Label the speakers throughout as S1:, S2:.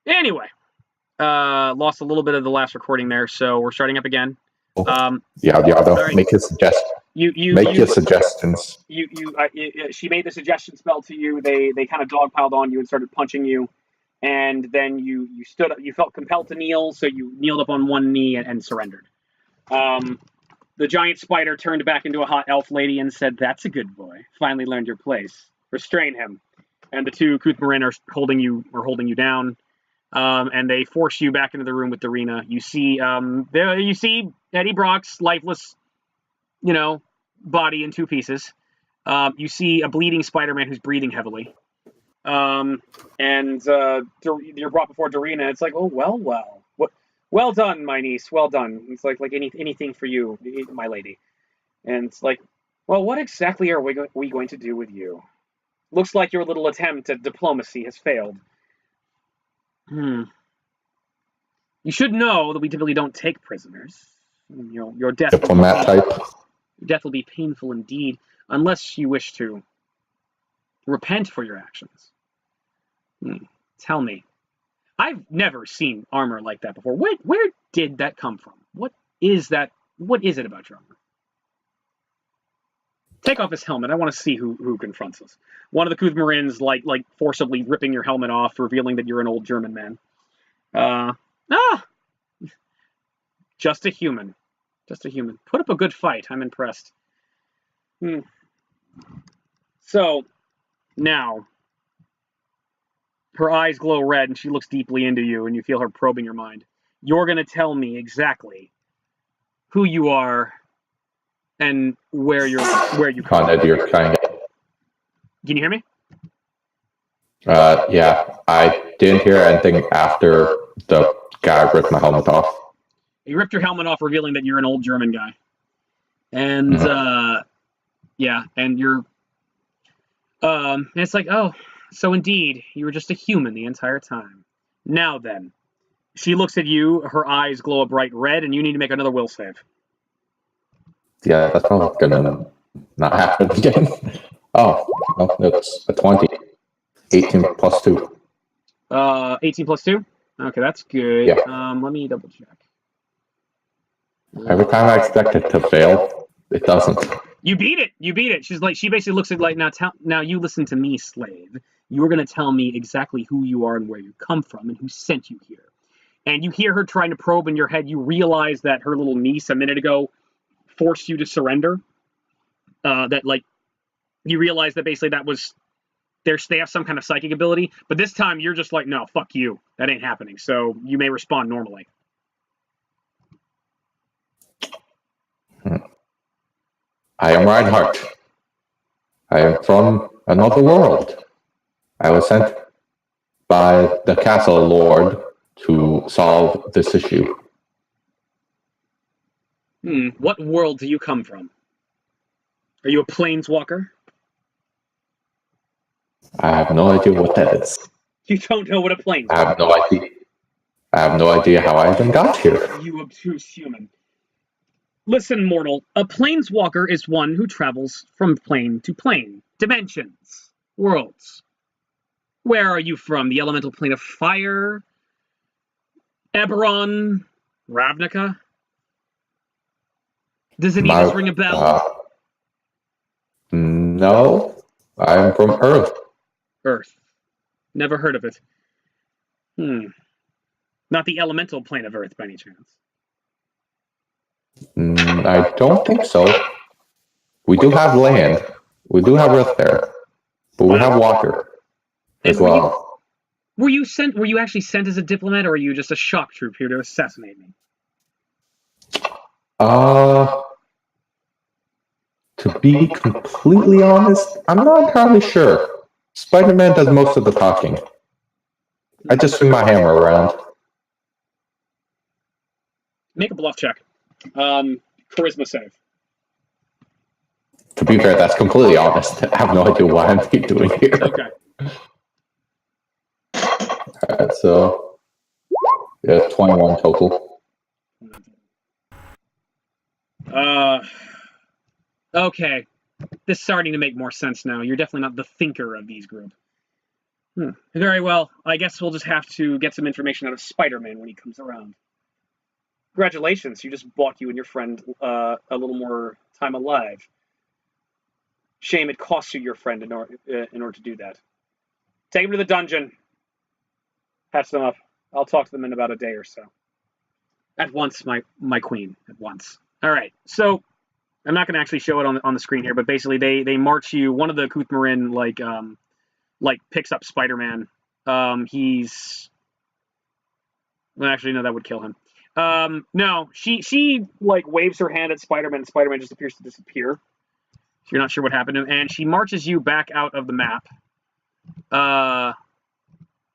S1: Anyway, lost a little bit of the last recording there, so we're starting up again.
S2: Right. Make your suggestions. Your suggestions.
S1: She made the suggestion spell to you. They kind of dogpiled on you and started punching you, and then you stood up. You felt compelled to kneel, so you kneeled up on one knee and surrendered. The giant spider turned back into a hot elf lady and said, "That's a good boy. Finally learned your place. Restrain him." And the two Kuthmarin are holding you down, and they force you back into the room with Darina. You see Eddie Brock's lifeless, body in two pieces. You see a bleeding Spider-Man who's breathing heavily, and you're brought before Darina. It's like, oh well. Well done, my niece. Well done. It's like anything for you, my lady. And it's like, well, what exactly are we going to do with you? Looks like your little attempt at diplomacy has failed. You should know that we typically don't take prisoners. Your death.
S2: Diplomat type.
S1: Your death will be painful indeed, unless you wish to repent for your actions. Tell me. I've never seen armor like that before. Where did that come from? What is that? What is it about your armor? Take off his helmet. I want to see who confronts us. One of the Kuthmarins, like forcibly ripping your helmet off, revealing that you're an old German man. Just a human. Just a human. Put up a good fight. I'm impressed. So, now, her eyes glow red, and she looks deeply into you, and you feel her probing your mind. You're going to tell me exactly who you are and where you come from.
S2: Can
S1: you hear me?
S2: Yeah. I didn't hear anything after the guy ripped my helmet off.
S1: He ripped your helmet off, revealing that you're an old German guy. And, and you're... and it's like, oh... So indeed, you were just a human the entire time. Now then, she looks at you, her eyes glow a bright red, and you need to make another will save.
S2: Yeah, that's probably gonna not happen again. Oh, no, it's a 20. 18 plus 2.
S1: 18 plus 2? Okay, that's good.
S2: Yeah.
S1: Let me double check.
S2: Every time I expect it to fail, it doesn't.
S1: You beat it. She basically looks at now you listen to me, slave. You're going to tell me exactly who you are and where you come from and who sent you here. And you hear her trying to probe in your head. You realize that her little niece a minute ago forced you to surrender. You realize that basically that was they have some kind of psychic ability. But this time you're just like, no, fuck you. That ain't happening. So you may respond normally.
S2: I am Reinhardt. I am from another world. I was sent by the castle lord to solve this issue.
S1: What world do you come from? Are you a planeswalker?
S2: I have no idea what that is.
S1: You don't know what a planeswalker is?
S2: I have no idea. I have no idea how I even got here.
S1: You obtuse human. Listen, mortal, a planeswalker is one who travels from plane to plane. Dimensions. Worlds. Where are you from? The elemental plane of fire? Eberron? Ravnica? Does any of this ring a bell?
S2: No. I'm from Earth.
S1: Earth. Never heard of it. Not the elemental plane of Earth, by any chance.
S2: I don't think so. We do have land. We do have Earth there. But we have water as well.
S1: Were you actually sent as a diplomat, or are you just a shock troop here to assassinate me?
S2: To be completely honest, I'm not entirely sure. Spider-Man does most of the talking. I just swing my hammer around.
S1: Make a bluff check. Charisma save.
S2: To be fair, that's completely honest. I have no idea what I'm doing here.
S1: Okay.
S2: Alright, so... yeah, 21 total.
S1: Okay. This is starting to make more sense now. You're definitely not the thinker of these group. Very well. I guess we'll just have to get some information out of Spider-Man when he comes around. Congratulations, you just bought you and your friend a little more time alive. Shame it costs you your friend in order to do that. Take him to the dungeon. Patch them up. I'll talk to them in about a day or so. At once, my queen. At once. All right. So I'm not going to actually show it on the screen here, but basically they march you. One of the Kuthmarin like picks up Spider-Man. He's well, actually no, that would kill him. No, she like waves her hand at Spider-Man, and Spider-Man just appears to disappear. So you're not sure what happened to him, and she marches you back out of the map,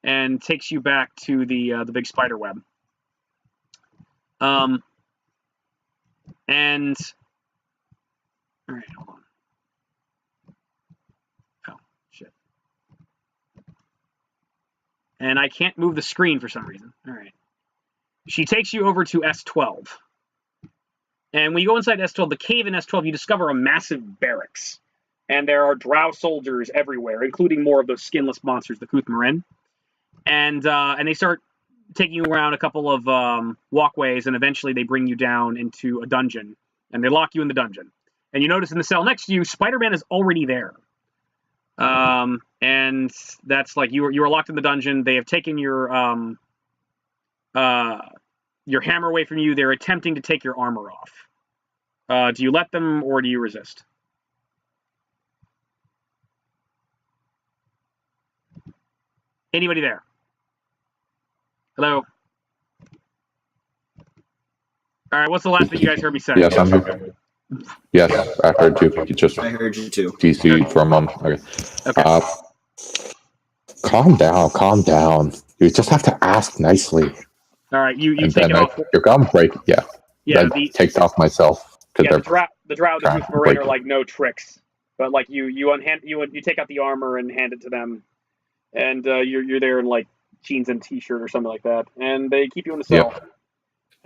S1: and takes you back to the big spider web. And all right, hold on. Oh shit! And I can't move the screen for some reason. All right. She takes you over to S12. And when you go inside S12, the cave in S12, you discover a massive barracks. And there are drow soldiers everywhere, including more of those skinless monsters, the Kuthmarin. And they start taking you around a couple of walkways, and eventually they bring you down into a dungeon. And they lock you in the dungeon. And you notice in the cell next to you, Spider-Man is already there. And that's like, you were locked in the dungeon. They have taken your hammer away from you. They're attempting to take your armor off. Do you let them, or do you resist? Anybody there? Hello? All right, what's the last thing you guys heard me say?
S2: Yes, I'm here. Yes, I heard you.
S3: I heard you too.
S2: DC for a moment. Okay. Calm down. You just have to ask nicely.
S1: All right, you take it off.
S2: You're gonna break. Yeah.
S1: Yeah.
S2: Take it off myself.
S1: Yeah, the drow the Kuthmarin are like no tricks, but like you take out the armor and hand it to them, and you're there in like jeans and t-shirt or something like that, and they keep you in the cell.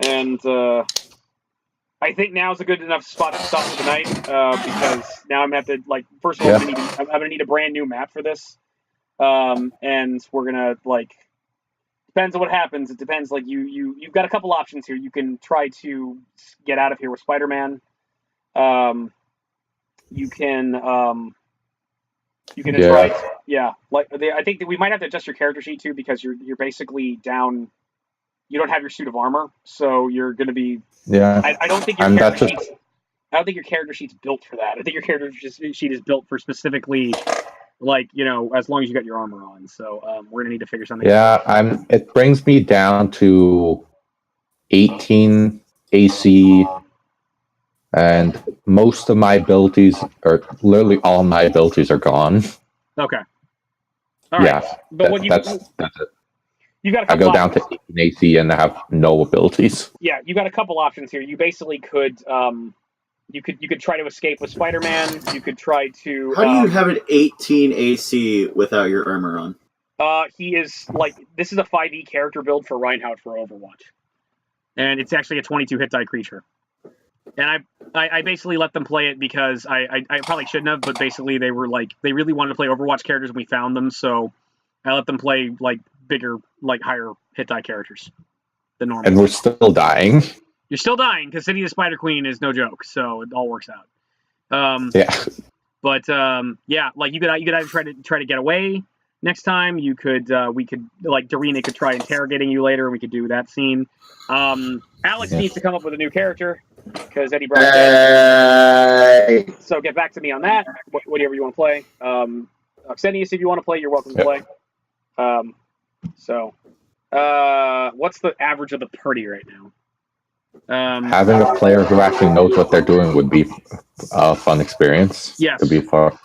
S1: Yeah. And I think now is a good enough spot to stop for the night because now I'm gonna have to like first of all I'm gonna need a brand new map for this, and we're gonna like. Depends on what happens. It depends. Like you've got a couple options here. You can try to get out of here with Spider-Man. You can try. Yeah. Like I think that we might have to adjust your character sheet too because you're basically down. You don't have your suit of armor, so you're going to be. Yeah. I don't think your character sheet's. I don't think your character sheet's built for that. I think your character sheet is built for specifically. Like, as long as you got your armor on. So we're gonna need to figure something out.
S2: Yeah, it brings me down to 18 AC, and most of my abilities, or literally all my abilities, are gone.
S1: Okay. All right. Yeah,
S2: but that's it.
S1: You got
S2: I go down to 18 AC and have no abilities.
S1: Yeah, you got a couple options here. You basically could You could try to escape with Spider-Man. You could try to.
S3: How do you have an 18 AC without your armor on?
S1: He is like this is a 5e character build for Reinhardt for Overwatch, and it's actually a 22 hit die creature. And I basically let them play it because I probably shouldn't have, but basically they were like they really wanted to play Overwatch characters and we found them, so I let them play like bigger, like higher hit die characters than normal.
S2: And we're still dying.
S1: You're still dying because City of the Spider Queen is no joke, so it all works out. But yeah, like you could either try to get away next time. You could we could like Darina could try interrogating you later, and we could do that scene. Alex needs to come up with a new character because Eddie brought it. So get back to me on that. Whatever you want to play. Xenius, if you want to play, you're welcome to play. What's the average of the party right now?
S2: Having a player who actually knows what they're doing would be a fun experience.
S1: Yes,
S2: to be for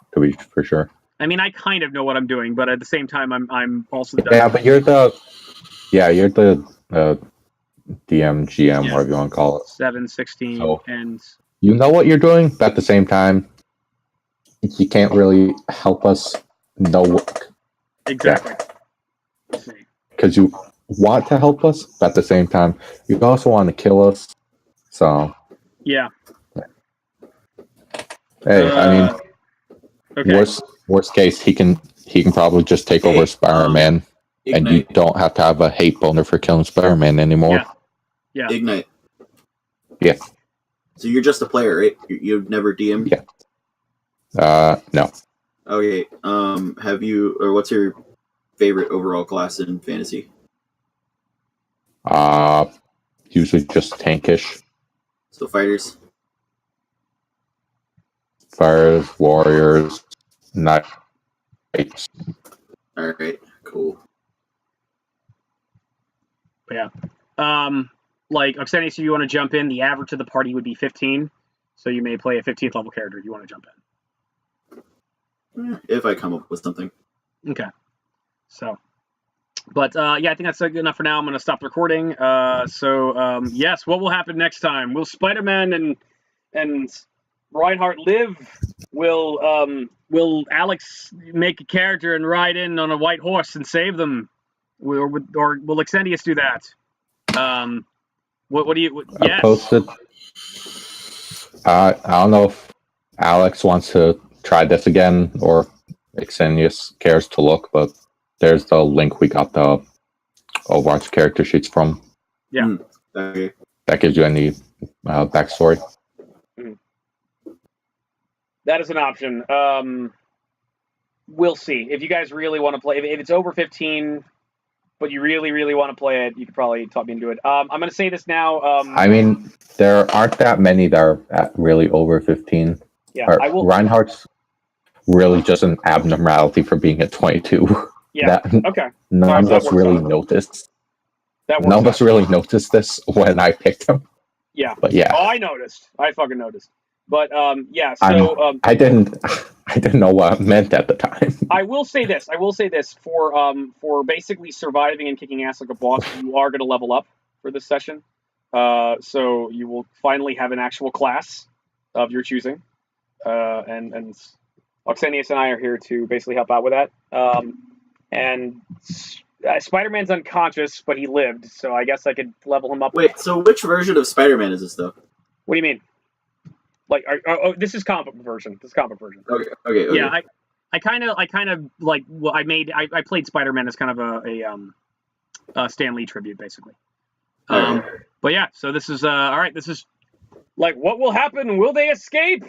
S2: sure.
S1: I mean, I kind of know what I'm doing, but at the same time, I'm also
S2: but you're the DM, GM, whatever you want to call it.
S1: 7, 16,
S2: so
S1: and
S2: you know what you're doing, but at the same time, you can't really help us know what
S1: exactly.
S2: Because you want to help us, but at the same time, you also want to kill us. So
S1: yeah.
S2: Hey, I mean,
S1: okay.
S2: worst case, he can he can probably just take over Spider-Man, and you
S3: Ignite.
S2: don't have to have a hate boner for killing Spider-Man anymore.
S1: Yeah.
S3: Ignite.
S2: Yeah.
S3: So you're just a player, right? You've never DM'd?
S2: Yeah. No.
S3: Okay. Have you, or what's your favorite overall class in fantasy?
S2: Usually just tankish.
S3: So fighters.
S2: Fires, warriors, knights.
S3: All right. Cool.
S1: Yeah. Like, Oxenius, if you want to jump in, the average of the party would be 15. So you may play a 15th level character if you want to jump
S3: If I come up with something.
S1: in. Okay. So, but yeah, I think that's good enough for now. I'm going to stop the recording. Yes, what will happen next time? Will Spider-Man and Reinhardt live? Will Alex make a character and ride in on a white horse and save them? Or will Exendius do that? What do you?
S2: I
S1: Yes.
S2: posted. I don't know if Alex wants to try this again or Exenius cares to look, but there's the link we got the Overwatch character sheets from.
S1: Yeah.
S3: Okay.
S2: That gives you any backstory.
S1: That is an option. We'll see. If you guys really want to play, if it's over 15, but you really, really want to play it, you could probably talk me into it. I'm going to say this now.
S2: I mean, there aren't that many that are really over 15.
S1: Yeah,
S2: Or
S1: I will.
S2: Reinhardt's really just an abnormality for being at 22.
S1: Yeah.
S2: That,
S1: Okay.
S2: none of
S1: that
S2: us
S1: works
S2: really
S1: out.
S2: noticed.
S1: That
S2: None of
S1: works
S2: us really noticed this when I picked him.
S1: Yeah.
S2: But yeah,
S1: Oh, I noticed. I fucking noticed. But yeah. So
S2: I didn't know what it meant at the time.
S1: I will say this. For basically surviving and kicking ass like a boss, you are going to level up for this session. So you will finally have an actual class of your choosing. And Oxenius and I are here to basically help out with that. Spider-Man's unconscious, but he lived, so I guess I could level him up.
S3: Wait, so which version of Spider-Man is this, though?
S1: What do you mean? Like, this is comic book version. This is comic book version.
S3: Okay.
S1: Yeah, I kind of like. Well, I played Spider-Man as kind of a Stan Lee tribute, basically.
S3: Okay.
S1: But yeah, so this is all right. This is like, what will happen? Will they escape?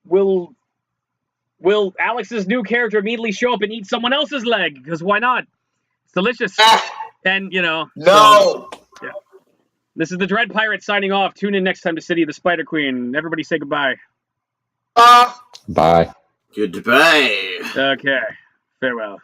S1: Will Alex's new character immediately show up and eat someone else's leg? Because why not? It's delicious. And
S4: No.
S1: So, yeah. This is the Dread Pirate signing off. Tune in next time to City of the Spider Queen. Everybody say goodbye.
S2: Bye.
S3: Goodbye.
S1: Okay. Farewell.